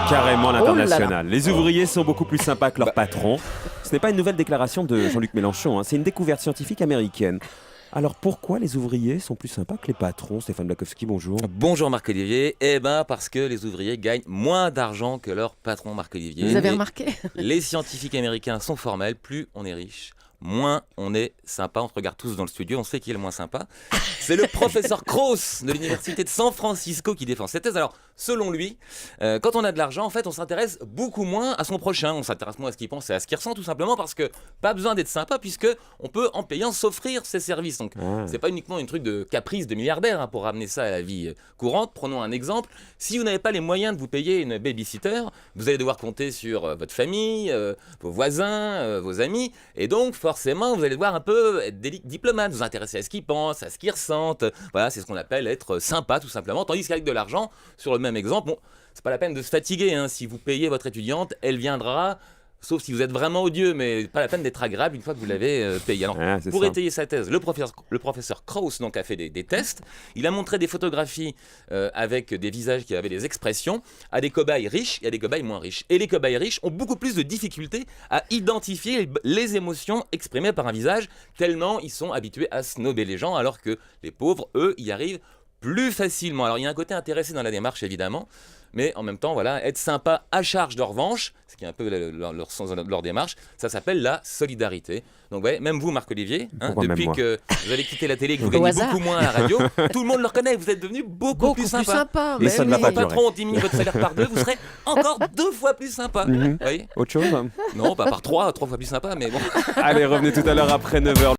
Carrément Oh là l'international. Les ouvriers sont beaucoup plus sympas que leurs patrons. Ce n'est pas une nouvelle déclaration de Jean-Luc Mélenchon, hein, c'est une découverte scientifique américaine. Alors pourquoi les ouvriers sont plus sympas que les patrons? Stéphane Blakowski, bonjour. Bonjour Marc-Olivier. Eh ben parce que les ouvriers gagnent moins d'argent que leur patron Marc-Olivier. Vous avez Et remarqué? les scientifiques américains sont formels, plus on est riche, moins on est sympa. On se regarde tous dans le studio, on sait qui est le moins sympa. C'est le professeur Krauss de l'université de San Francisco qui défend cette thèse. Alors, selon lui, quand on a de l'argent, en fait, on s'intéresse beaucoup moins à son prochain. On s'intéresse moins à ce qu'il pense et à ce qu'il ressent, tout simplement parce que pas besoin d'être sympa, puisque on peut, en payant, s'offrir ses services. Donc, c'est pas uniquement un truc de caprice de milliardaire, hein, pour ramener ça à la vie courante. Prenons un exemple. Si vous n'avez pas les moyens de vous payer une babysitter, vous allez devoir compter sur votre famille, vos voisins, vos amis, et donc forcément vous allez devoir un peu être diplomate, vous intéresser à ce qu'ils pensent, à ce qu'ils ressentent. Voilà, c'est ce qu'on appelle être sympa, tout simplement. Tandis qu'avec de l'argent, sur le même exemple, bon, c'est pas la peine de se fatiguer, hein. Si vous payez votre étudiante, elle viendra. Sauf si vous êtes vraiment odieux, mais pas la peine d'être agréable une fois que vous l'avez payé. Alors, pour étayer sa thèse, le professeur Krauss donc, a fait des tests. Il a montré des photographies avec des visages qui avaient des expressions à des cobayes riches et à des cobayes moins riches. Et les cobayes riches ont beaucoup plus de difficultés à identifier les émotions exprimées par un visage, tellement ils sont habitués à snober les gens, alors que les pauvres, eux, y arrivent plus facilement. Alors, il y a un côté intéressé dans la démarche, évidemment. Mais en même temps, voilà, être sympa à charge de revanche, ce qui est un peu leur démarche, ça s'appelle la solidarité. Donc, ouais, même vous, Marc-Olivier, hein, depuis que vous avez quitté la télé et que vous gagnez beaucoup moins à la radio, tout le monde le reconnaît, vous êtes devenu beaucoup plus sympa. Et ça ne va pas durer. Patron diminue votre salaire par 2, vous serez encore 2 fois plus sympa. Autre chose? Non, pas par 3 fois plus sympa, mais bon. Allez, revenez tout à l'heure après 9h.